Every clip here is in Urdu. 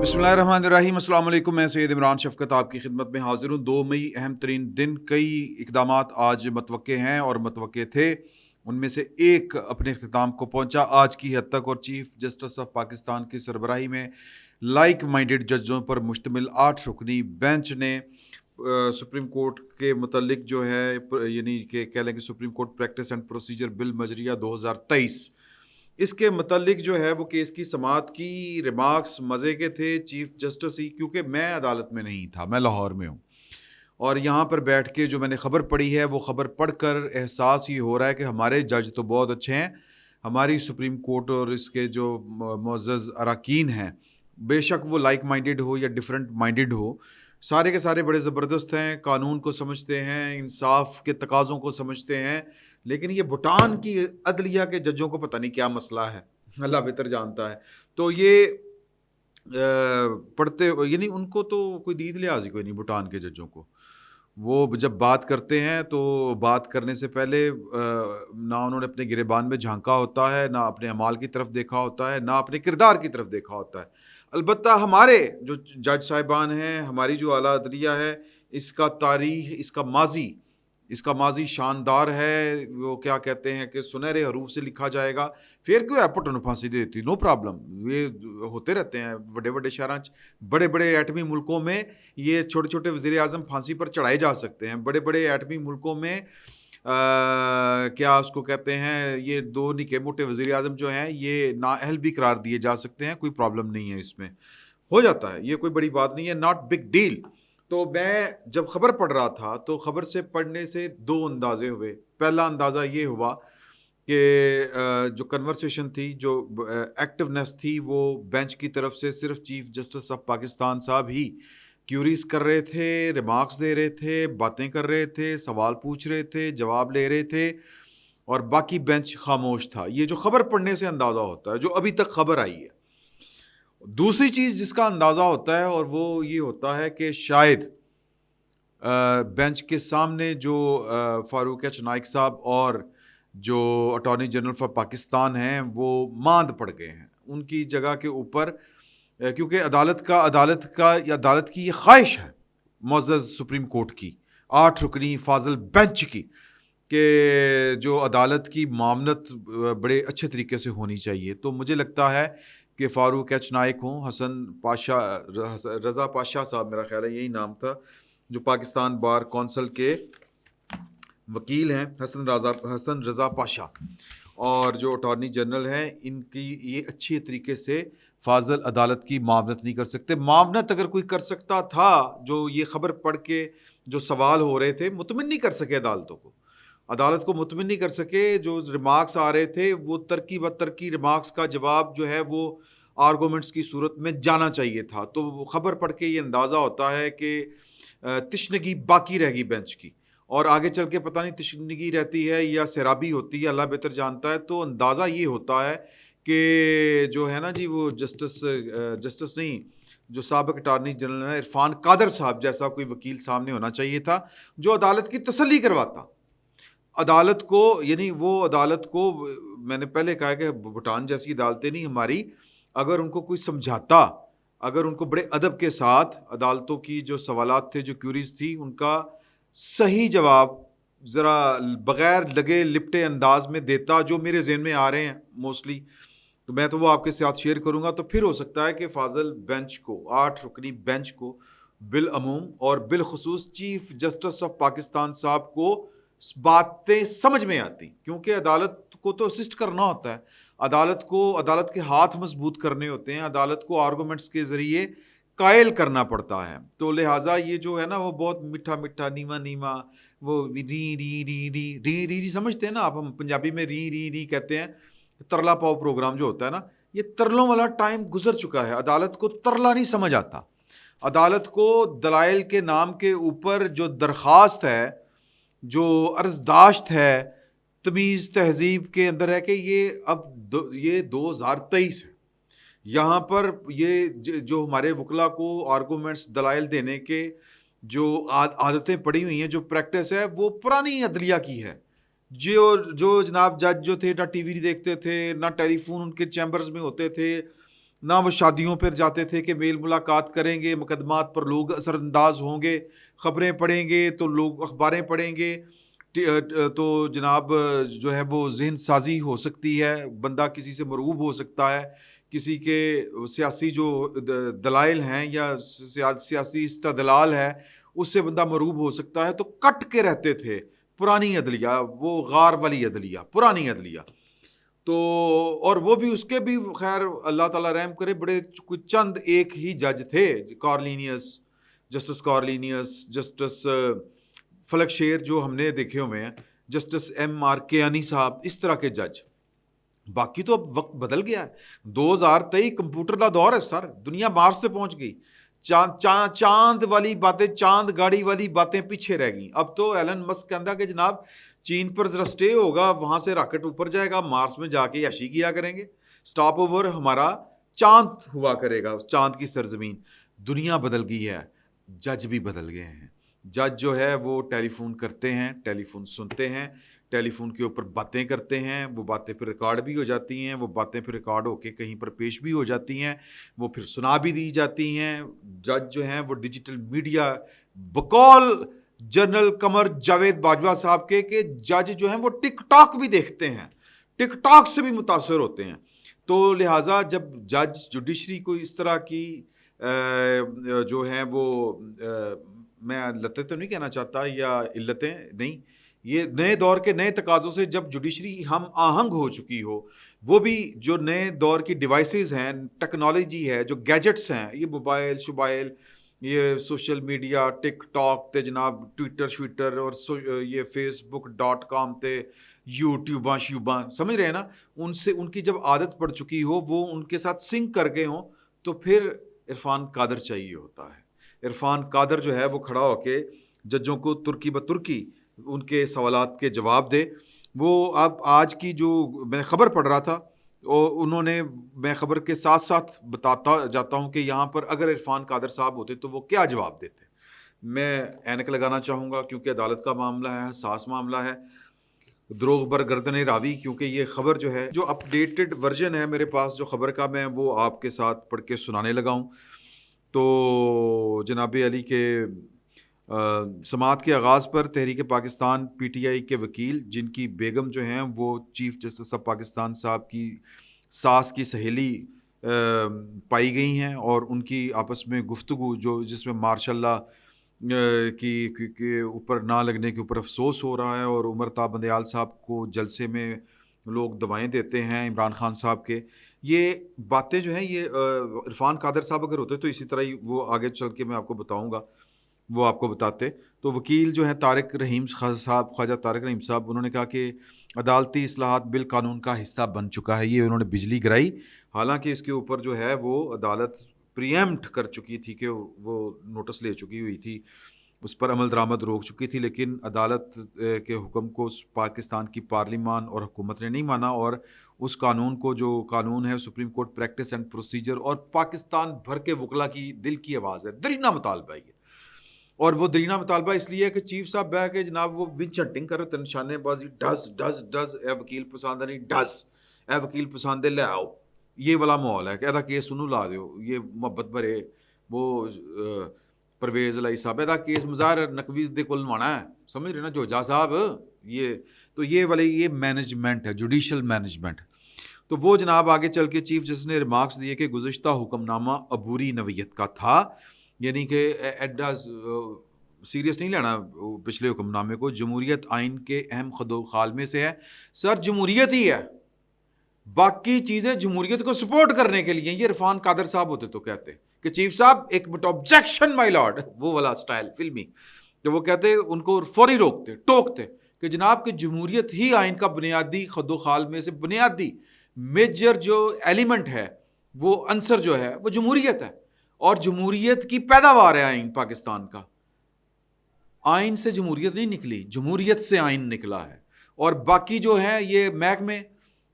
بسم اللہ الرحمن الرحیم. السلام علیکم. میں سید عمران شفقت آپ کی خدمت میں حاضر ہوں. 2 مئی اہم ترین دن. کئی اقدامات آج متوقع ہیں اور متوقع تھے. ان میں سے ایک اپنے اختتام کو پہنچا آج کی حد تک, اور چیف جسٹس آف پاکستان کی سربراہی میں لائک مائنڈڈ ججوں پر مشتمل 8 رکنی بینچ نے سپریم کورٹ کے متعلق جو ہے, یعنی کہ کہہ لیں کہ supreme court practice and procedure bill مجریہ 2023, اس کے متعلق جو ہے وہ کیس کی سماعت کی. ریمارکس مزے کے تھے. چیف جسٹس ہی, کیونکہ میں عدالت میں نہیں تھا, میں لاہور میں ہوں, اور یہاں پر بیٹھ کے جو میں نے خبر پڑھی ہے وہ خبر پڑھ کر احساس یہ ہو رہا ہے کہ ہمارے جج تو بہت اچھے ہیں, ہماری سپریم کورٹ اور اس کے جو معزز اراکین ہیں, بے شک وہ لائک مائنڈڈ ہو یا ڈفرینٹ مائنڈڈ ہو, سارے کے سارے بڑے زبردست ہیں, قانون کو سمجھتے ہیں, انصاف کے تقاضوں کو سمجھتے ہیں. لیکن یہ بھوٹان کی عدلیہ کے ججوں کو پتہ نہیں کیا مسئلہ ہے, اللہ بہتر جانتا ہے. تو یہ پڑھتے, یعنی ان کو تو کوئی دید لحاظ ہی کوئی نہیں بھوٹان کے ججوں کو. وہ جب بات کرتے ہیں تو بات کرنے سے پہلے نہ انہوں نے اپنے گریبان میں جھانکا ہوتا ہے, نہ اپنے اعمال کی طرف دیکھا ہوتا ہے, نہ اپنے کردار کی طرف دیکھا ہوتا ہے. البتہ ہمارے جو جج صاحبان ہیں, ہماری جو اعلیٰ عدلیہ ہے, اس کا تاریخ, اس کا ماضی شاندار ہے. وہ کیا کہتے ہیں کہ سنہرے حروف سے لکھا جائے گا. پھر کیوں ایپٹ انہوں پھانسی دے دیتی, نو پرابلم, یہ ہوتے رہتے ہیں بڑے بڑے شہراں, بڑے بڑے ایٹمی ملکوں میں یہ چھوٹے چھوٹے وزیر اعظم پھانسی پر چڑھائے جا سکتے ہیں. بڑے بڑے ایٹمی ملکوں میں کیا اس کو کہتے ہیں, یہ 2 نکے موٹے وزیر اعظم جو ہیں یہ نااہل بھی قرار دیے جا سکتے ہیں. کوئی پرابلم نہیں ہے, اس میں ہو جاتا ہے, یہ کوئی بڑی بات نہیں ہے, ناٹ بگ ڈیل. تو میں جب خبر پڑھ رہا تھا تو خبر سے پڑھنے سے 2 اندازے ہوئے. پہلا اندازہ یہ ہوا کہ جو کنورسیشن تھی, جو ایکٹیونیس تھی, وہ بینچ کی طرف سے صرف چیف جسٹس آف پاکستان صاحب ہی کیوریز کر رہے تھے, ریمارکس دے رہے تھے, باتیں کر رہے تھے, سوال پوچھ رہے تھے, جواب لے رہے تھے, اور باقی بینچ خاموش تھا. یہ جو خبر پڑھنے سے اندازہ ہوتا ہے, جو ابھی تک خبر آئی ہے. دوسری چیز جس کا اندازہ ہوتا ہے, اور وہ یہ ہوتا ہے کہ شاید بینچ کے سامنے جو فاروق ایچ نائک صاحب اور جو اٹارنی جنرل فار پاکستان ہیں وہ ماند پڑ گئے ہیں ان کی جگہ کے اوپر, کیونکہ عدالت کی یہ خواہش ہے معزز سپریم کورٹ کی, 8 رکنی فاضل بینچ کی, کہ جو عدالت کی معاملت بڑے اچھے طریقے سے ہونی چاہیے. تو مجھے لگتا ہے کہ فاروق ایچ نائک ہوں, رضا پاشا صاحب میرا خیال ہے یہی نام تھا, جو پاکستان بار کونسل کے وکیل ہیں, حسن رضا پاشا, اور جو اٹارنی جنرل ہیں, ان کی یہ اچھی طریقے سے فاضل عدالت کی معاونت نہیں کر سکتے. معاونت اگر کوئی کر سکتا تھا, جو یہ خبر پڑھ کے جو سوال ہو رہے تھے, مطمئن نہیں کر سکے عدالت کو مطمئن نہیں کر سکے. جو ریمارکس آ رہے تھے وہ ترقی بدترقی ریمارکس کا جواب جو ہے وہ آرگومنٹس کی صورت میں جانا چاہیے تھا. تو خبر پڑھ کے یہ اندازہ ہوتا ہے کہ تشنگی باقی رہ گئی بینچ کی, اور آگے چل کے پتہ نہیں تشنگی رہتی ہے یا سیرابی ہوتی ہے, اللہ بہتر جانتا ہے. تو اندازہ یہ ہوتا ہے کہ جو ہے نا جی, وہ جسٹس نہیں, جو سابق اٹارنی جنرل ہے عرفان قادر صاحب جیسا کوئی وکیل سامنے ہونا چاہیے تھا, جو عدالت کی تسلی کرواتا عدالت کو. یعنی وہ عدالت کو, میں نے پہلے کہا کہ بھوٹان جیسی عدالتیں نہیں ہماری, اگر ان کو کوئی سمجھاتا, اگر ان کو بڑے ادب کے ساتھ عدالتوں کی جو سوالات تھے, جو کیوریز تھی, ان کا صحیح جواب ذرا بغیر لگے لپٹے انداز میں دیتا, جو میرے ذہن میں آ رہے ہیں موسٹلی, تو میں تو وہ آپ کے ساتھ شیئر کروں گا. تو پھر ہو سکتا ہے کہ فاضل بینچ کو, 8 رکنی بینچ کو بالعموم اور بالخصوص چیف جسٹس آف پاکستان صاحب کو باتیں سمجھ میں آتی, کیونکہ عدالت کو تو اسسٹ کرنا ہوتا ہے, عدالت کے ہاتھ مضبوط کرنے ہوتے ہیں, عدالت کو آرگومنٹس کے ذریعے قائل کرنا پڑتا ہے. تو لہٰذا یہ جو ہے نا وہ بہت میٹھا میٹھا نیما, وہ ری ری ری ری ری ری ری سمجھتے ہیں نا آپ, ہم پنجابی میں ری ری ری کہتے ہیں. ترلا پاؤ پروگرام جو ہوتا ہے نا, یہ ترلوں والا ٹائم گزر چکا ہے. عدالت کو ترلا نہیں سمجھ آتا. عدالت کو دلائل کے نام کے اوپر جو درخواست ہے, جو عرضداشت ہے, تمیز تہذیب کے اندر ہے کہ یہ اب یہ 2023 ہے. یہاں پر یہ جو ہمارے وکلا کو آرگومنٹس دلائل دینے کے جو عادتیں پڑی ہوئی ہیں, جو پریکٹس ہے, وہ پرانی عدلیہ کی ہے. جو جناب جج جو تھے, نہ ٹی وی دیکھتے تھے, نہ ٹیلی فون ان کے چیمبرز میں ہوتے تھے, نہ وہ شادیوں پر جاتے تھے کہ میل ملاقات کریں گے، مقدمات پر لوگ اثر انداز ہوں گے، خبریں پڑھیں گے تو لوگ اخباریں پڑھیں گے تو جناب جو ہے وہ ذہن سازی ہو سکتی ہے، بندہ کسی سے مرعوب ہو سکتا ہے، کسی کے سیاسی جو دلائل ہیں یا سیاسی استدلال ہے اس سے بندہ مرعوب ہو سکتا ہے، تو کٹ کے رہتے تھے پرانی عدلیہ، وہ غار والی عدلیہ، پرانی عدلیہ. تو اور وہ بھی اس کے بھی خیر اللہ تعالیٰ رحم کرے بڑے کچھ چند ایک ہی جج تھے، کارلینیس، جسٹس کارلینیس، جسٹس فلک شیر جو ہم نے دیکھے ہوئے ہیں، جسٹس ایم آر کیانی صاحب، اس طرح کے جج. باقی تو اب وقت بدل گیا ہے، 2023 کمپیوٹر کا دور ہے سر، دنیا مارس سے پہنچ گئی، چاند والی باتیں، چاند گاڑی والی باتیں پیچھے رہ گئیں. اب تو ایلن مسک کہتا کہ جناب چین پر ذرا سٹے ہوگا، وہاں سے راکٹ اوپر جائے گا، مارس میں جا کے عیاشی کیا کریں گے، سٹاپ اوور ہمارا چاند ہوا کرے گا، چاند کی سرزمین. دنیا بدل گئی ہے، جج بھی بدل گئے ہیں. جج جو ہے وہ ٹیلی فون کرتے ہیں، ٹیلی فون سنتے ہیں، ٹیلی فون کے اوپر باتیں کرتے ہیں، وہ باتیں پھر ریکارڈ بھی ہو جاتی ہیں، وہ باتیں پھر ریکارڈ ہو کے کہیں پر پیش بھی ہو جاتی ہیں، وہ پھر سنا بھی دی جاتی ہیں. جج جو ہیں وہ ڈیجیٹل میڈیا، بقول جنرل قمر جاوید باجوہ صاحب کے کہ جج جو ہیں وہ ٹک ٹاک بھی دیکھتے ہیں، ٹک ٹاک سے بھی متاثر ہوتے ہیں. تو لہٰذا جب جج جوڈیشری کو اس طرح کی جو ہیں وہ میں علتیں تو نہیں کہنا چاہتا یا علتیں نہیں، یہ نئے دور کے نئے تقاضوں سے جب جوڈیشری ہم آہنگ ہو چکی ہو، وہ بھی جو نئے دور کی ڈیوائسز ہیں، ٹیکنالوجی ہے، جو گیجٹس ہیں، یہ موبائل شبائل، یہ سوشل میڈیا، ٹک ٹاک تے جناب، ٹویٹر شویٹر اور یہ فیس بک.com تے یوٹیوباں شیوباں، سمجھ رہے ہیں نا، ان سے ان کی جب عادت پڑ چکی ہو، وہ ان کے ساتھ سنک کر گئے ہوں، تو پھر عرفان قادر چاہیے ہوتا ہے. عرفان قادر جو ہے وہ کھڑا ہو کے ججوں کو ترکی بترکی ان کے سوالات کے جواب دے. وہ اب آج کی جو میں خبر پڑھ رہا تھا، انہوں نے، میں خبر کے ساتھ ساتھ بتاتا جاتا ہوں کہ یہاں پر اگر عرفان قادر صاحب ہوتے تو وہ کیا جواب دیتے. میں اینک لگانا چاہوں گا کیونکہ عدالت کا معاملہ ہے، حساس معاملہ ہے. دروغ بر گردن راوی، کیونکہ یہ خبر جو ہے، جو اپڈیٹڈ ورژن ہے میرے پاس جو خبر کا، میں وہ آپ کے ساتھ پڑھ کے سنانے لگا ہوں. تو جناب علی کے سماعت کے آغاز پر تحریک پاکستان پی ٹی آئی کے وکیل، جن کی بیگم جو ہیں وہ چیف جسٹس آف پاکستان صاحب کی ساس کی سہیلی پائی گئی ہیں، اور ان کی آپس میں گفتگو جو جس میں ماشاء اللہ کی اوپر نہ لگنے کے اوپر افسوس ہو رہا ہے، اور عمر تا بندیال صاحب کو جلسے میں لوگ دوائیں دیتے ہیں عمران خان صاحب کے. یہ باتیں جو ہیں، یہ عرفان قادر صاحب اگر ہوتے تو اسی طرح ہی وہ آگے چل کے میں آپ کو بتاؤں گا، وہ آپ کو بتاتے. تو وکیل جو ہیں طارق رحیم صاحب، خواجہ طارق رحیم صاحب، انہوں نے کہا کہ عدالتی اصلاحات بل قانون کا حصہ بن چکا ہے. یہ انہوں نے بجلی گرائی، حالانکہ اس کے اوپر جو ہے وہ عدالت پریمپٹ کر چکی تھی کہ وہ نوٹس لے چکی ہوئی تھی، اس پر عمل درآمد روک چکی تھی، لیکن عدالت کے حکم کو پاکستان کی پارلیمان اور حکومت نے نہیں مانا، اور اس قانون کو، جو قانون ہے supreme court practice and procedure, اور پاکستان بھر کے وکلا کی دل کی آواز ہے، درینہ مطالبہ ہے. اور وہ درینہ مطالبہ اس لیے ہے کہ چیف صاحب بہ کے جناب وہ ونچ ہنٹنگ کر رہے تھے، نشانے بازی، ڈز ڈز ڈز، اے وکیل پسند نہیں ڈز، اے وکیل پسند لے آؤ، یہ والا ماحول ہے کہ ایدا کیس سنو لا دیو، یہ محبت بھرے وہ پرویز علیہ صاحب ایدا کیس مظاہر نقوی دے کول مانا ہے، سمجھ رہے نا جوجا صاحب. یہ تو یہ والے یہ مینجمنٹ ہے، جوڈیشل مینجمنٹ. تو وہ جناب آگے چل کے چیف جسٹس نے ریمارکس دیے کہ گزشتہ حکم نامہ عبوری نوعیت کا تھا، یعنی کہ ایڈا سیریس نہیں لینا پچھلے حکم نامے کو، جمہوریت آئین کے اہم خد و خال میں سے ہے. سر جمہوریت ہی ہے، باقی چیزیں جمہوریت کو سپورٹ کرنے کے لیے. یہ عرفان قادر صاحب ہوتے تو کہتے کہ چیف صاحب ایک منٹ آبجیکشن مائی لارڈ، وہ والا سٹائل فلمی، تو وہ کہتے ان کو فوری روکتے ٹوکتے کہ جناب کہ جمہوریت ہی آئین کا بنیادی خد و خال میں سے بنیادی میجر جو ایلیمنٹ ہے، وہ عنصر جو ہے وہ جمہوریت ہے، اور جمہوریت کی پیداوار ہے آئین پاکستان کا. آئین سے جمہوریت نہیں نکلی، جمہوریت سے آئین نکلا ہے. اور باقی جو ہیں یہ محکمے،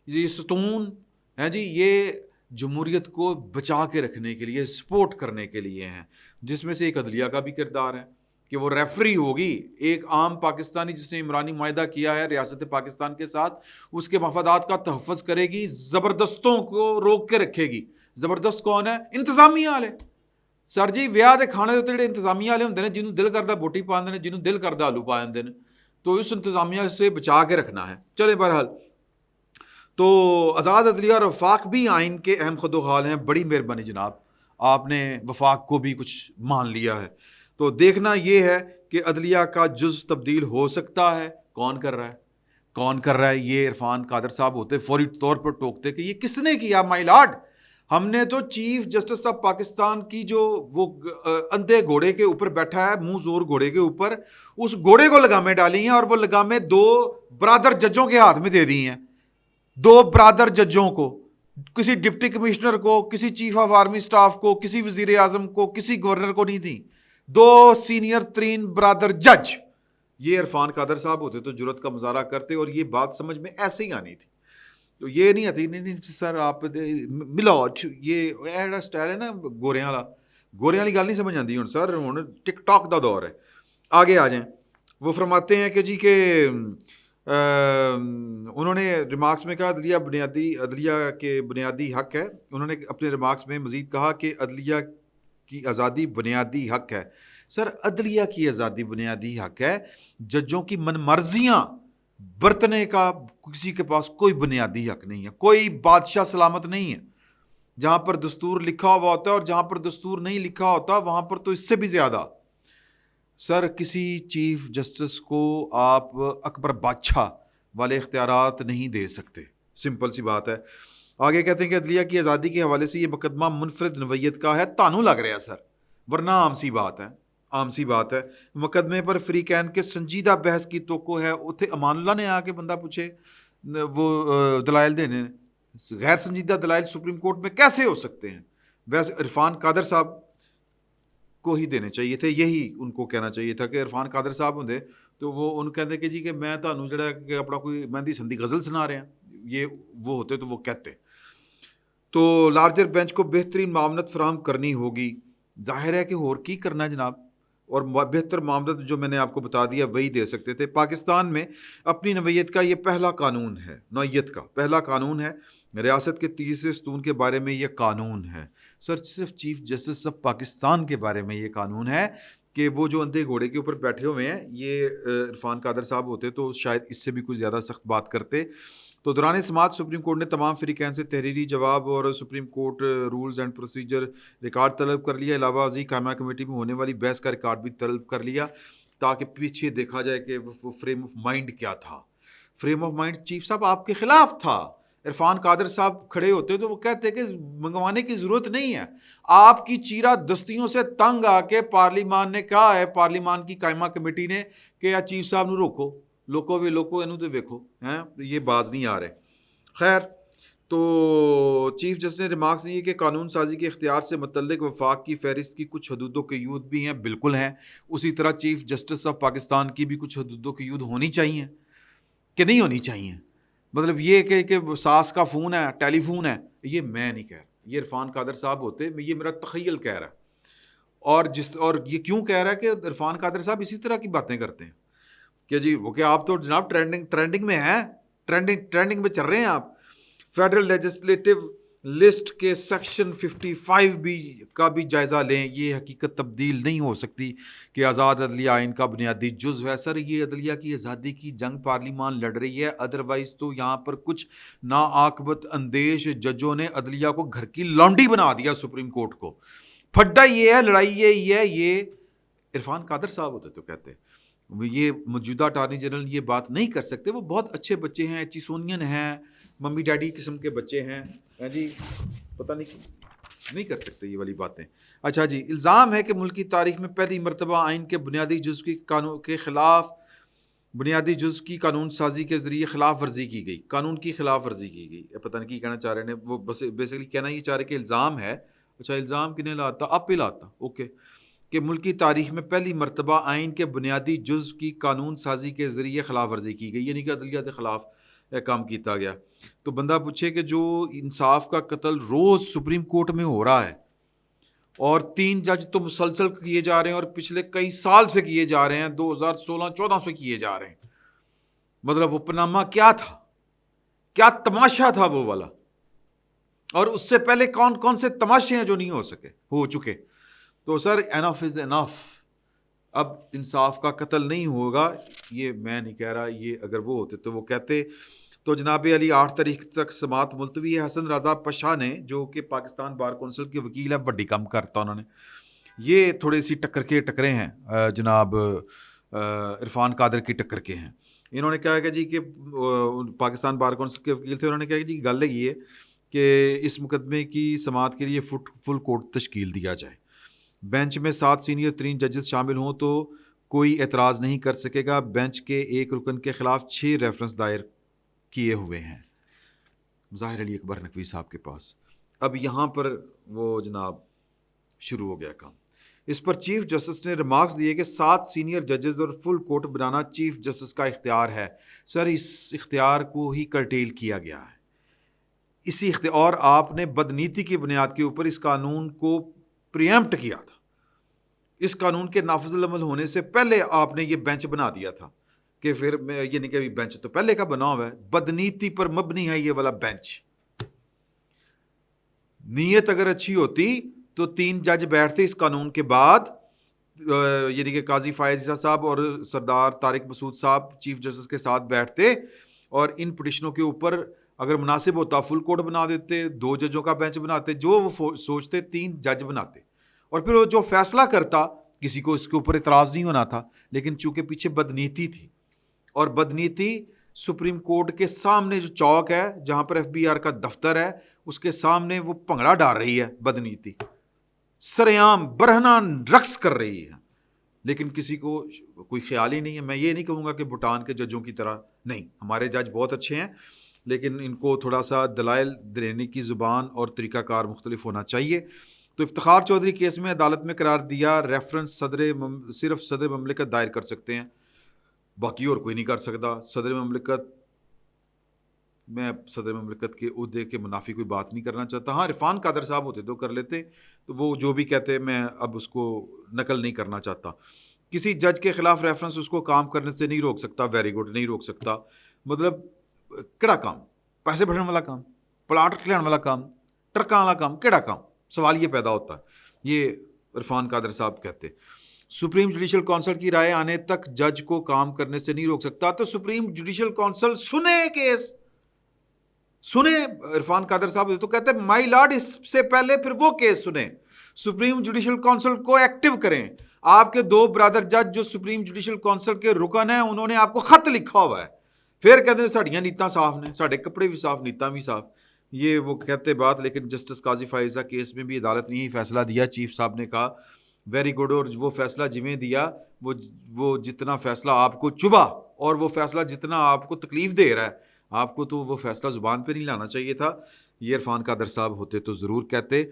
یہ ستون ہیں جی، یہ جمہوریت کو بچا کے رکھنے کے لیے، سپورٹ کرنے کے لیے ہیں، جس میں سے ایک عدلیہ کا بھی کردار ہے کہ وہ ریفری ہوگی. ایک عام پاکستانی جس نے عمرانی معاہدہ کیا ہے ریاست پاکستان کے ساتھ، اس کے مفادات کا تحفظ کرے گی، زبردستوں کو روک کے رکھے گی، زبردست کون ہے؟ انتظامیہ والے. سر جی ਵਿਆਹ ਦੇ ਖਾਣੇ ਦੇ ਉੱਤੇ ਜਿਹੜੇ ਇੰਤਜ਼ਾਮੀਆ ਵਾਲੇ ਹੁੰਦੇ ਨੇ, ਜਿਹਨੂੰ ਦਿਲ ਕਰਦਾ ਬੋਟੀ ਪਾ ਦਿੰਦੇ ਨੇ, ਜਿਹਨੂੰ ਦਿਲ ਕਰਦਾ ਆਲੂ ਪਾ ਦਿੰਦੇ ਨੇ, تو اس انتظامیہ سے بچا کے رکھنا ہے. چلے بہرحال تو آزاد عدلیہ اور وفاق بھی آئین کے اہم خد و خال ہیں. بڑی مہربانی جناب, آپ نے وفاق کو بھی کچھ مان لیا ہے. تو دیکھنا یہ ہے کہ عدلیہ کا جز تبدیل ہو سکتا ہے. کون کر رہا ہے؟ کون کر رہا ہے؟ یہ عرفان قادر صاحب ہوتے, فوری طور پر ٹوکتے کہ یہ کس نے کیا مائی لاڈ. ہم نے تو چیف جسٹس آف پاکستان کی جو وہ اندھے گھوڑے کے اوپر بیٹھا ہے, منہ زور گھوڑے کے اوپر, اس گھوڑے کو لگامیں ڈالی ہیں, اور وہ لگامیں 2 برادر ججوں کے ہاتھ میں دے دی ہیں. 2 برادر ججوں کو, کسی ڈپٹی کمشنر کو, کسی چیف آف آرمی سٹاف کو, کسی وزیر اعظم کو, کسی گورنر کو نہیں دی. 2 سینئر ترین برادر جج. یہ عرفان قادر صاحب ہوتے تو جرت کا مظاہرہ کرتے, اور یہ بات سمجھ میں ایسے ہی آنی تھی. تو یہ نہیں آتی, نہیں سر آپ ملاٹ, یہ ایڑا سٹائل ہے نا گوریاں والا, گوریاں والی گل نہیں سمجھ آتی ہوں سر, ہوں ٹک ٹاک دا دور ہے. آگے آ جائیں. وہ فرماتے ہیں کہ جی کہ انہوں نے ریمارکس میں کہا عدلیہ کے بنیادی حق ہے. انہوں نے اپنے ریمارکس میں مزید کہا کہ عدلیہ کی آزادی بنیادی حق ہے. سر عدلیہ کی آزادی بنیادی حق ہے, ججوں کی من مرضیاں برتنے کا کسی کے پاس کوئی بنیادی حق نہیں ہے. کوئی بادشاہ سلامت نہیں ہے. جہاں پر دستور لکھا ہوا ہوتا ہے اور جہاں پر دستور نہیں لکھا ہوتا وہاں پر تو اس سے بھی زیادہ. سر کسی چیف جسٹس کو آپ اکبر بادشاہ والے اختیارات نہیں دے سکتے, سمپل سی بات ہے. آگے کہتے ہیں کہ عدلیہ کی آزادی کے حوالے سے یہ مقدمہ منفرد نوعیت کا ہے. تانوں لگ رہا ہے سر, ورنہ عام سی بات ہے, عام سی بات ہے. مقدمے پر فریقین کے سنجیدہ بحث کی توقع ہے. اتنے امان اللہ نے آ کے بندہ پوچھے وہ دلائل دینے, غیر سنجیدہ دلائل سپریم کورٹ میں کیسے ہو سکتے ہیں؟ ویسے عرفان قادر صاحب کو ہی دینے چاہیے تھے, یہی ان کو کہنا چاہیے تھا کہ عرفان قادر صاحب ہوں تو وہ ان کہتے کہ جی کہ میں تانوں جڑا کہ اپنا کوئی مہندی سندھی غزل سنا رہے ہیں, یہ وہ ہوتے تو وہ کہتے. تو لارجر بینچ کو بہترین معاونت فراہم کرنی ہوگی. ظاہر ہے کہ اور کی کرنا جناب, اور بہتر معاملات جو میں نے آپ کو بتا دیا وہی دے سکتے تھے. پاکستان میں اپنی نوعیت کا یہ پہلا قانون ہے, نوعیت کا پہلا قانون ہے. ریاست کے تیسرے ستون کے بارے میں یہ قانون ہے. سر صرف چیف جسٹس آف پاکستان کے بارے میں یہ قانون ہے کہ وہ جو اندھے گھوڑے کے اوپر بیٹھے ہوئے ہیں, یہ عرفان قادر صاحب ہوتے تو شاید اس سے بھی کچھ زیادہ سخت بات کرتے. تو دوران سماعت سپریم کورٹ نے تمام فریقین سے تحریری جواب اور Supreme Court rules and procedure record طلب کر لیا. علاوہ ازیں قائمہ کمیٹی میں ہونے والی بحث کا ریکارڈ بھی طلب کر لیا تاکہ پیچھے دیکھا جائے کہ وہ فریم آف مائنڈ کیا تھا. فریم آف مائنڈ چیف صاحب آپ کے خلاف تھا. عرفان قادر صاحب کھڑے ہوتے تو وہ کہتے کہ منگوانے کی ضرورت نہیں ہے. آپ کی چیرہ دستیوں سے تنگ آ کے پارلیمان نے کہا ہے, پارلیمان کی قائمہ کمیٹی نے, کہ یا چیف صاحب نو روکو, لوکو وی لوکو اینو تو ویکھو ہیں, یہ باز نہیں آ رہے. خیر, تو چیف جسٹس نے ریمارکس دیے کہ قانون سازی کے اختیار سے متعلق وفاق کی فہرست کی کچھ حدود و قیود بھی ہیں. بالکل ہیں. اسی طرح چیف جسٹس آف پاکستان کی بھی کچھ حدود و قیود ہونی چاہیے کہ نہیں ہونی چاہیے. مطلب یہ کہ ساس کا فون ہے, ٹیلی فون ہے, یہ میں نہیں کہہ رہا, یہ عرفان قادر صاحب ہوتے, یہ میرا تخیل کہہ رہا ہے. اور یہ کیوں کہہ رہا ہے کہ عرفان قادر صاحب اسی طرح کی باتیں کرتے ہیں کہ جی وہ کہ آپ تو جناب ٹرینڈنگ میں ہیں, ٹرینڈنگ میں چل رہے ہیں آپ. فیڈرل لیجسلیٹو لسٹ کے سیکشن 55 کا بھی جائزہ لیں. یہ حقیقت تبدیل نہیں ہو سکتی کہ آزاد عدلیہ آئین کا بنیادی جزو ہے. سر یہ عدلیہ کی آزادی کی جنگ پارلیمان لڑ رہی ہے, ادروائز تو یہاں پر کچھ ناعاقبت اندیش ججوں نے عدلیہ کو گھر کی لانڈی بنا دیا. سپریم کورٹ کو پھڈا یہ ہے, لڑائی یہ ہے. یہ عرفان قادر صاحب ہوتے تو کہتے یہ موجودہ اٹارنی جنرل یہ بات نہیں کر سکتے. وہ بہت اچھے بچے ہیں, ایچیسونین ہیں, ممی ڈیڈی قسم کے بچے ہیں جی, پتہ نہیں کر سکتے یہ والی باتیں. اچھا جی, الزام ہے کہ ملکی تاریخ میں پہلی مرتبہ آئین کے بنیادی جز کی قانون کے خلاف بنیادی جز کی قانون سازی کے ذریعے خلاف ورزی کی گئی, قانون کی خلاف ورزی کی گئی. پتہ نہیں کی کہنا چاہ رہے ہیں وہ, بس بیسیکلی کہنا یہ چاہ رہے کہ الزام ہے. اچھا الزام کنہیں لاتا, اب پہ لاتا, اوکے, کہ ملکی تاریخ میں پہلی مرتبہ آئین کے بنیادی جز کی قانون سازی کے ذریعے خلاف ورزی کی گئی, یعنی کہ عدلیہ کے خلاف کام کیتا گیا. تو بندہ پوچھے کہ جو انصاف کا قتل روز سپریم کورٹ میں ہو رہا ہے اور 3 جج تو مسلسل کیے جا رہے ہیں اور پچھلے کئی سال سے کیے جا رہے ہیں, 2016-14 سے کیے جا رہے ہیں, مطلب وہ پنامہ کیا تھا, کیا تماشا تھا وہ والا. اور اس سے پہلے کون کون سے تماشے ہیں جو نہیں ہو چکے. تو سر انف از انف. اب انصاف کا قتل نہیں ہوگا، یہ میں نہیں کہہ رہا، یہ اگر وہ ہوتے تو وہ کہتے. تو جناب علی 8 تاریخ تک سماعت ملتوی ہے. حسن رضا پشا نے، جو کہ پاکستان بار کونسل کے وکیل ہے، بڑی کم کرتا انہوں نے، یہ تھوڑی سی ٹکرے ہیں جناب عرفان قادر کی ٹکر کے ہیں. انہوں نے کہا کہ جی کہ پاکستان بار کونسل کے وکیل تھے، انہوں نے کہا کہ جی گل یہ ہے کہ اس مقدمے کی سماعت کے لیے فل کورٹ تشکیل دیا جائے. بینچ میں 7 سینئر ترین ججز شامل ہوں تو کوئی اعتراض نہیں کر سکے گا. بینچ کے ایک رکن کے خلاف 6 ریفرنس دائر کیے ہوئے ہیں ظاہر علی اکبر نقوی صاحب کے پاس. اب یہاں پر وہ جناب شروع ہو گیا کام. اس پر چیف جسٹس نے ریمارکس دیے کہ 7 سینئر ججز اور فل کورٹ بنانا چیف جسٹس کا اختیار ہے. سر اس اختیار کو ہی کرٹیل کیا گیا ہے اسی اختیار، اور آپ نے بدنیتی کی بنیاد کے اوپر اس قانون کو پریمپٹ کیا تھا. اس قانون کے نافذ العمل ہونے سے پہلے آپ نے یہ بینچ بنا دیا تھا کہ پھر یہ نہیں کہ بینچ تو پہلے کا بنا ہوا ہے، بدنیتی پر مبنی ہے یہ والا بینچ. نیت اگر اچھی ہوتی تو 3 جج بیٹھتے اس قانون کے بعد، یعنی کہ قاضی فائز صاحب اور سردار طارق مسعود صاحب چیف جسٹس کے ساتھ بیٹھتے اور ان پٹیشنوں کے اوپر اگر مناسب ہوتا فل کورٹ بنا دیتے، 2 ججوں کا بینچ بناتے، جو وہ سوچتے 3 جج بناتے، اور پھر وہ جو فیصلہ کرتا کسی کو اس کے اوپر اعتراض نہیں ہونا تھا. لیکن چونکہ پیچھے بدنیتی تھی، اور بدنیتی سپریم کورٹ کے سامنے جو چوک ہے جہاں پر FBI کا دفتر ہے، اس کے سامنے وہ پنگڑا ڈال رہی ہے بدنیتی، سرعام برہنہ رقص کر رہی ہے. لیکن کسی کو کوئی خیال ہی نہیں ہے. میں یہ نہیں کہوں گا کہ بھوٹان کے ججوں کی طرح نہیں، ہمارے جج بہت اچھے ہیں، لیکن ان کو تھوڑا سا دلائل دینے کی زبان اور طریقہ کار مختلف ہونا چاہیے. تو افتخار چودھری کیس میں عدالت میں قرار دیا ریفرنس صرف صدر مملکت دائر کر سکتے ہیں، باقی اور کوئی نہیں کر سکتا. صدر مملکت، میں صدر مملکت کے عہدے کے منافی کوئی بات نہیں کرنا چاہتا. ہاں عرفان قادر صاحب ہوتے تو کر لیتے، تو وہ جو بھی کہتے میں اب اس کو نقل نہیں کرنا چاہتا. کسی جج کے خلاف ریفرنس اس کو کام کرنے سے نہیں روک سکتا. ویری گڈ، نہیں روک سکتا. مطلب کیڑا کام؟ پیسے بڑھنے والا کام، پلاٹ لینے والا کام، ٹرکاں والا کام، کیڑا کام؟ سوال یہ پیدا ہوتا ہے. یہ عرفان قادر صاحب کہتے. سپریم جوڈیشل کونسل کی رائے آنے تک جج کو کام کرنے سے نہیں روک سکتا. تو سپریم جوڈیشل کونسل سنے کیس، سنے. عرفان قادر صاحب تو کہتے ہیں مائی لارڈ اس سے پہلے پھر وہ کیس سنیں، سپریم جوڈیشل کونسل کو ایکٹیو کریں. آپ کے 2 برادر جج جو سپریم جوڈیشل کونسل کے رکن ہیں، انہوں نے آپ کو خط لکھا ہوا ہے. پھر کہتے ہیں ساڑیاں نیتاں صاف نے، ساڑے کپڑے بھی صاف، نیتاں بھی صاف. یہ وہ کہتے بات. لیکن جسٹس قاضی فائزہ کیس میں بھی عدالت نے یہی فیصلہ دیا. چیف صاحب نے کہا ویری گڈ، اور وہ فیصلہ جویں دیا، وہ جتنا فیصلہ آپ کو چبھا اور وہ فیصلہ جتنا آپ کو تکلیف دے رہا ہے، آپ کو تو وہ فیصلہ زبان پہ نہیں لانا چاہیے تھا. یہ عرفان قادر صاحب ہوتے تو ضرور کہتے.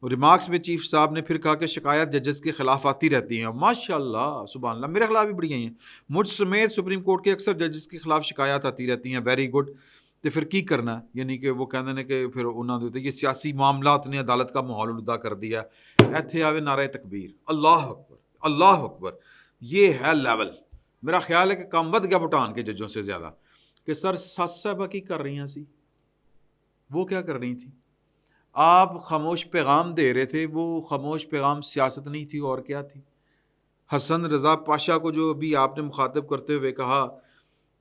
ریمارکس میں چیف صاحب نے پھر کہا کہ شکایات ججز کے خلاف آتی رہتی ہیں. ماشاء اللہ، سبحان اللہ، میرے خلاف بھی بڑی ہیں، مجھ سمیت سپریم کورٹ کے اکثر ججز کے خلاف شکایات آتی رہتی ہیں. Very good. تو پھر کی کرنا ہے؟ یعنی کہ وہ کہتے ہیں کہ پھر انہوں نے یہ سیاسی معاملات نے عدالت کا ماحول الدا کر دیا. ایتھے آوے نعرہ تکبیر، اللہ اکبر، اللہ اکبر. یہ ہے لیول. میرا خیال ہے کہ کام ود گیا بھوٹان کے ججوں سے زیادہ. کہ سر سس صاحبہ کی کر رہی ہیں سی، وہ کیا کر رہی تھی؟ آپ خاموش پیغام دے رہے تھے. وہ خاموش پیغام سیاست نہیں تھی اور کیا تھی؟ حسن رضا پاشا کو جو ابھی آپ نے مخاطب کرتے ہوئے کہا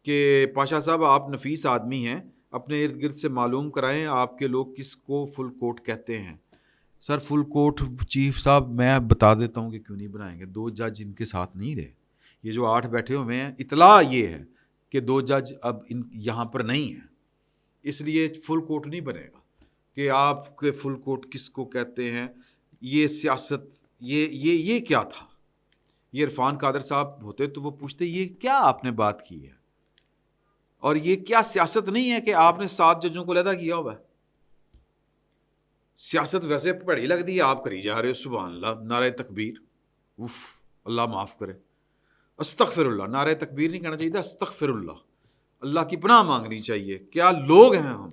کہ پاشا صاحب آپ نفیس آدمی ہیں، اپنے ارد گرد سے معلوم کرائیں آپ کے لوگ کس کو فل کورٹ کہتے ہیں. سر فل کورٹ چیف صاحب میں بتا دیتا ہوں کہ کیوں نہیں بنائیں گے. 2 جج ان کے ساتھ نہیں رہے. یہ جو 8 بیٹھے ہوئے ہیں، اطلاع یہ ہے کہ 2 جج اب یہاں پر نہیں ہیں، اس لیے فل کورٹ نہیں بنے گا. کہ آپ کے فل کورٹ کس کو کہتے ہیں، یہ سیاست، یہ کیا تھا؟ یہ عرفان قادر صاحب ہوتے تو وہ پوچھتے یہ کیا آپ نے بات کی ہے، اور یہ کیا سیاست نہیں ہے کہ آپ نے 7 ججوں کو علیحدہ کیا ہوا ہے. سیاست ویسے پڑی لگتی ہے، آپ کری جا رہے ہو. سبحان اللہ، نعرہ تکبیر. اف، اللہ معاف کرے. استغفر اللہ. نعرہ تکبیر نہیں کہنا چاہیے، استغفر اللہ. اللہ کی پناہ مانگنی چاہیے. کیا لوگ ہیں ہم.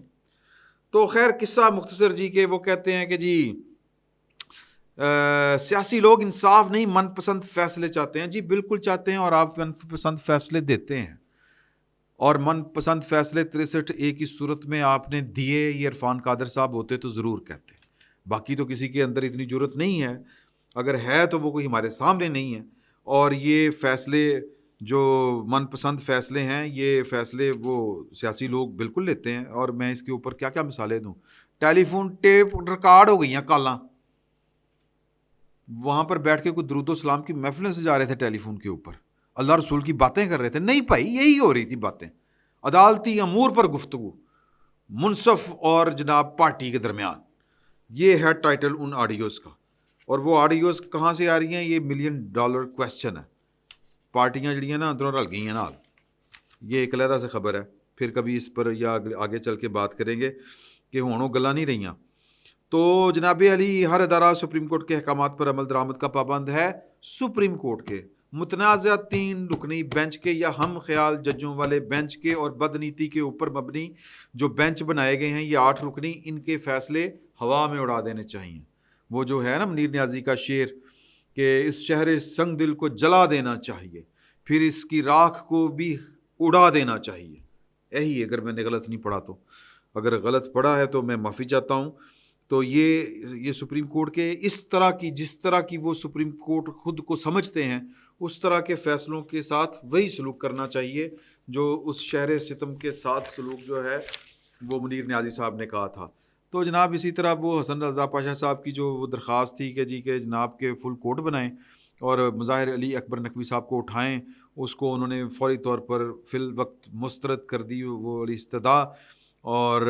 تو خیر قصہ مختصر جی کہ وہ کہتے ہیں کہ جی سیاسی لوگ انصاف نہیں من پسند فیصلے چاہتے ہیں. جی بالکل چاہتے ہیں، اور آپ من پسند فیصلے دیتے ہیں. اور من پسند فیصلے 63A کی صورت میں آپ نے دیے، یہ عرفان قادر صاحب ہوتے تو ضرور کہتے، باقی تو کسی کے اندر اتنی جرت نہیں ہے، اگر ہے تو وہ کوئی ہمارے سامنے نہیں ہے۔ اور یہ فیصلے جو من پسند فیصلے ہیں، یہ فیصلے وہ سیاسی لوگ بالکل لیتے ہیں، اور میں اس کے اوپر کیا کیا مثالیں دوں۔ ٹیلی فون ٹیپ ریکارڈ ہو گئی ہیں کالاں، وہاں پر بیٹھ کے کوئی درود و سلام کی محفلیں سے جا رہے تھے ٹیلی فون کے اوپر، اللہ رسول کی باتیں کر رہے تھے، نہیں بھائی یہی ہو رہی تھی باتیں، عدالتی امور پر گفتگو منصف اور جناب پارٹی کے درمیان، یہ ہے ٹائٹل ان آڈیوز کا۔ اور وہ آڈیوز کہاں سے آ رہی ہیں، یہ $1,000,000 کویسچن ہے، پارٹیاں جڑی ہیں نا اندروں رل گئی ہیں نال، یہ ایک علیحدہ سے خبر ہے، پھر کبھی اس پر یا آگے چل کے بات کریں گے کہ ہونوں گلا نہیں رہیاں۔ تو جناب علی، ہر ادارہ سپریم کورٹ کے احکامات پر عمل درآمد کا پابند ہے۔ سپریم کورٹ کے متنازع 3 رکنی بینچ کے یا ہم خیال ججوں والے بینچ کے اور بدنیتی کے اوپر مبنی جو بینچ بنائے گئے ہیں، یہ 8 رکنی، ان کے فیصلے ہوا میں اڑا دینے چاہیے۔ وہ جو ہے نا منیر نیازی کا شعر کہ اس شہر سنگ دل کو جلا دینا چاہیے، پھر اس کی راکھ کو بھی اڑا دینا چاہیے، یہی اگر میں نے غلط نہیں پڑھا تو، اگر غلط پڑھا ہے تو میں معافی چاہتا ہوں۔ تو یہ سپریم کورٹ کے اس طرح کی، جس طرح کی وہ سپریم کورٹ خود کو سمجھتے ہیں، اس طرح کے فیصلوں کے ساتھ وہی سلوک کرنا چاہیے جو اس شہر ستم کے ساتھ سلوک جو ہے وہ منیر نیازی صاحب نے کہا تھا۔ تو جناب اسی طرح وہ حسن رضا پاشا صاحب کی جو وہ درخواست تھی کہ جی کہ جناب کے فل کوٹ بنائیں اور مظاہر علی اکبر نقوی صاحب کو اٹھائیں، اس کو انہوں نے فوری طور پر فی الوقت مسترد کر دی وہ والی استدعا، اور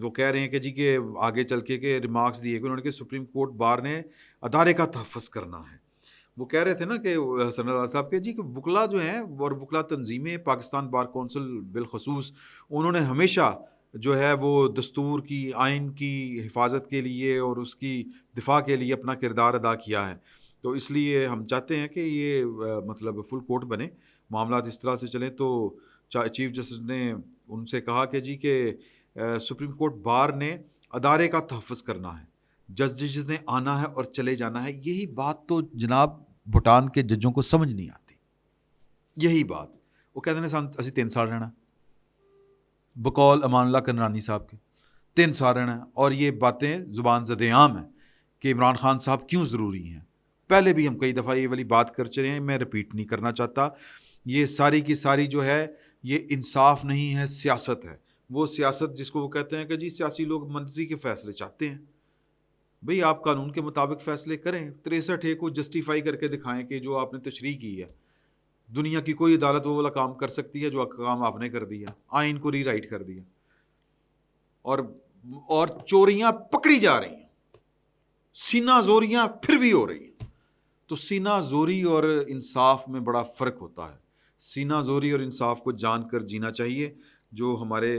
وہ کہہ رہے ہیں کہ جی کہ آگے چل کے ریمارکس دیے گئے، انہوں نے کہ سپریم کورٹ بار نے ادارے کا تحفظ کرنا ہے۔ وہ کہہ رہے تھے نا کہ حسن رضا صاحب کہ جی کہ وکلا جو ہیں اور وکلا تنظیمیں، پاکستان بار کونسل بالخصوص، انہوں نے ہمیشہ جو ہے وہ دستور کی، آئین کی حفاظت کے لیے اور اس کی دفاع کے لیے اپنا کردار ادا کیا ہے۔ تو اس لیے ہم چاہتے ہیں کہ یہ مطلب فل کورٹ بنے، معاملات اس طرح سے چلیں۔ تو چیف جسٹس نے ان سے کہا کہ جی کہ سپریم کورٹ بار نے ادارے کا تحفظ کرنا ہے، ججز نے آنا ہے اور چلے جانا ہے۔ یہی بات تو جناب بھوٹان کے ججوں کو سمجھ نہیں آتی، یہی بات وہ کہتے ہیں سان اسی 3 سال رہنا، بقول امان اللہ کنرانی صاحب کے 3 سال رہنا ہے، اور یہ باتیں زبان زد عام ہیں کہ عمران خان صاحب کیوں ضروری ہیں۔ پہلے بھی ہم کئی دفعہ یہ والی بات کر چلے ہیں، میں رپیٹ نہیں کرنا چاہتا۔ یہ ساری کی ساری جو ہے یہ انصاف نہیں ہے، سیاست ہے۔ وہ سیاست جس کو وہ کہتے ہیں کہ جی سیاسی لوگ مرضی کے فیصلے چاہتے ہیں، بھئی آپ قانون کے مطابق فیصلے کریں، 63A کو جسٹیفائی کر کے دکھائیں کہ جو آپ نے تشریح کی ہے، دنیا کی کوئی عدالت وہ والا کام کر سکتی ہے جو کام آپ نے کر دیا، آئین کو ری رائٹ کر دیا، اور چوریاں پکڑی جا رہی ہیں، سینہ زوریاں پھر بھی ہو رہی ہیں۔ تو سینہ زوری اور انصاف میں بڑا فرق ہوتا ہے، سینہ زوری اور انصاف کو جان کر جینا چاہیے، جو ہمارے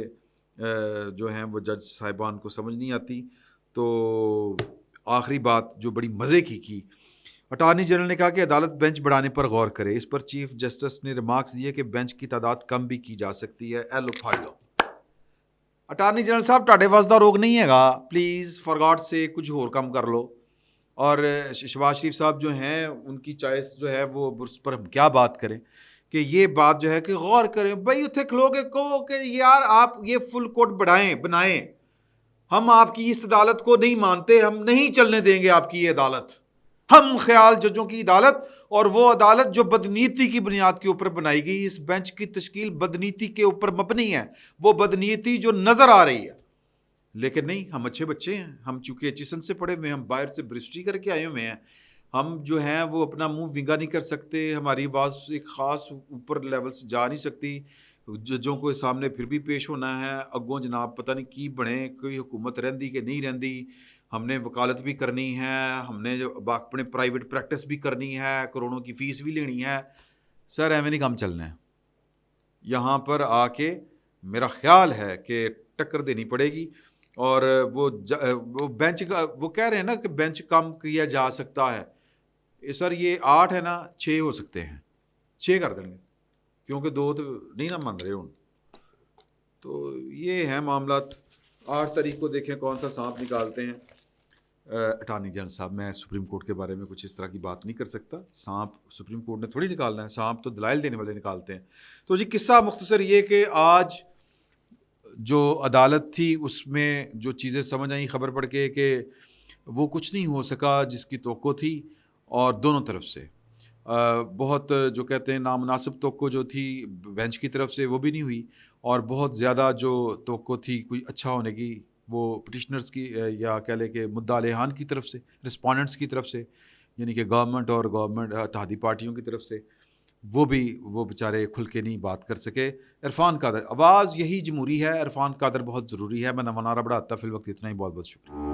جو ہیں وہ جج صاحبان کو سمجھ نہیں آتی۔ تو آخری بات جو بڑی مزے کی اٹارنی جنرل نے کہا کہ عدالت بینچ بڑھانے پر غور کرے، اس پر چیف جسٹس نے ریمارکس دیے کہ بینچ کی تعداد کم بھی کی جا سکتی ہے۔ ایلو پھاڑ لو اٹارنی جنرل صاحب، ٹاڈے واسدہ روگ نہیں ہے گا، پلیز فار گاڈ سے کچھ اور کم کر لو۔ اور شہباز شریف صاحب جو ہیں ان کی چوائس جو ہے وہ اس پر ہم کیا بات کریں کہ یہ بات جو ہے کہ غور کریں، بھائی اتنے کھلو کے کہو کہ یار آپ یہ فل کوٹ بنائیں، ہم آپ کی اس عدالت کو نہیں مانتے، ہم نہیں چلنے دیں گے آپ کی یہ عدالت، ہم خیال ججوں کی عدالت، اور وہ عدالت جو بدنیتی کی بنیاد کے اوپر بنائی گئی، اس بینچ کی تشکیل بدنیتی کے اوپر مبنی ہے، وہ بدنیتی جو نظر آ رہی ہے۔ لیکن نہیں، ہم اچھے بچے ہیں، ہم چونکہ ایچیسن سے پڑھے ہوئے ہیں، ہم باہر سے برسٹری کر کے آئے ہوئے ہیں، ہم جو ہیں وہ اپنا منہ ونگا نہیں کر سکتے، ہماری آواز ایک خاص اوپر لیول سے جا نہیں سکتی، ججوں کو سامنے پھر بھی پیش ہونا ہے، اگوں جناب پتہ نہیں کی بنے، کوئی حکومت رہندی کہ نہیں رہندی، ہم نے وکالت بھی کرنی ہے، ہم نے جو اپنے پرائیویٹ پریکٹس بھی کرنی ہے، کروڑوں کی فیس بھی لینی ہے۔ سر ایویں نہیں کام چلنا ہے، یہاں پر آ کے میرا خیال ہے کہ ٹکر دینی پڑے گی۔ اور وہ بینچ کا وہ کہہ رہے ہیں نا کہ بینچ کم کیا جا سکتا ہے، سر یہ 8 ہے نا، 6 ہو سکتے ہیں، 6 کر دیں گے، کیونکہ 2 تو نہیں نا مان رہے ہوں۔ تو یہ ہیں معاملات، 8 تاریخ کو دیکھیں کون سا سانپ نکالتے ہیں۔ اٹارنی جنرل صاحب، میں سپریم کورٹ کے بارے میں کچھ اس طرح کی بات نہیں کر سکتا. سانپ سپریم کورٹ نے تھوڑی نکالنا ہے، سانپ تو دلائل دینے والے نکالتے ہیں. تو جی قصہ مختصر یہ کہ آج جو عدالت تھی اس میں جو چیزیں سمجھ آئیں خبر پڑھ کے کہ وہ کچھ نہیں ہو سکا جس کی توقع تھی، اور دونوں طرف سے بہت جو کہتے ہیں نامناسب توقع جو تھی بینچ کی طرف سے وہ بھی نہیں ہوئی، اور بہت زیادہ جو توقع تھی کوئی اچھا ہونے کی وہ پٹیشنرز کی یا کہہ لیں کہ مدعا علیحان کی طرف سے، رسپونڈنٹس کی طرف سے، یعنی کہ گورنمنٹ اور گورنمنٹ اتحادی پارٹیوں کی طرف سے، وہ بیچارے کھل کے نہیں بات کر سکے. عرفان قادر، آواز یہی جمہوری ہے، عرفان قادر بہت ضروری ہے. میں نہ منارہ بڑھاتا فی الوقت اتنا ہی. بہت بہت شکریہ.